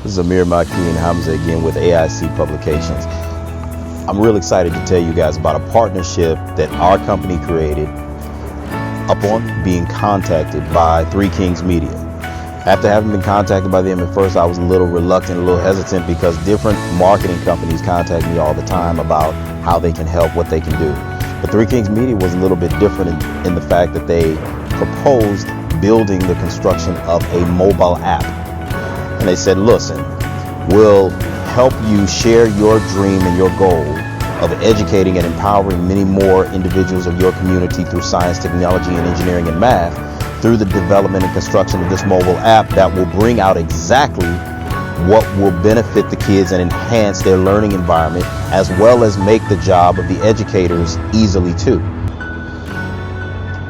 This is Amir and Hamzah again with AIC Publications. I'm real excited to tell you guys about a partnership that our company created upon being contacted by 3KINGS Media. After having been contacted by them at first, I was a little reluctant, a little hesitant, because different marketing companies contact me all the time about how they can help, what they can do. But 3KINGS Media was a little bit different in the fact that they proposed building the construction of a mobile app. And they said, listen, we'll help you share your dream and your goal of educating and empowering many more individuals of your community through science, technology, and engineering and math through the development and construction of this mobile app that will bring out exactly what will benefit the kids and enhance their learning environment, as well as make the job of the educators easily too.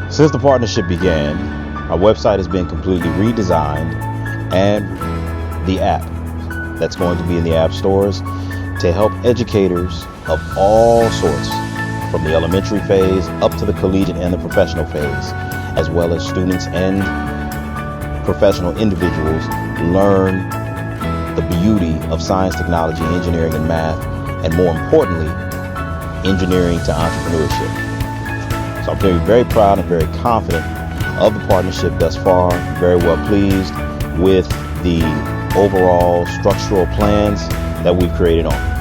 Since the partnership began, our website has been completely redesigned, and the app that's going to be in the app stores to help educators of all sorts, from the elementary phase up to the collegiate and the professional phase, as well as students and professional individuals, learn the beauty of science, technology, engineering, and math, and more importantly, engineering to entrepreneurship. So I'm very, very proud and very confident of the partnership thus far. Very well pleased with the overall structural plans that we've created on.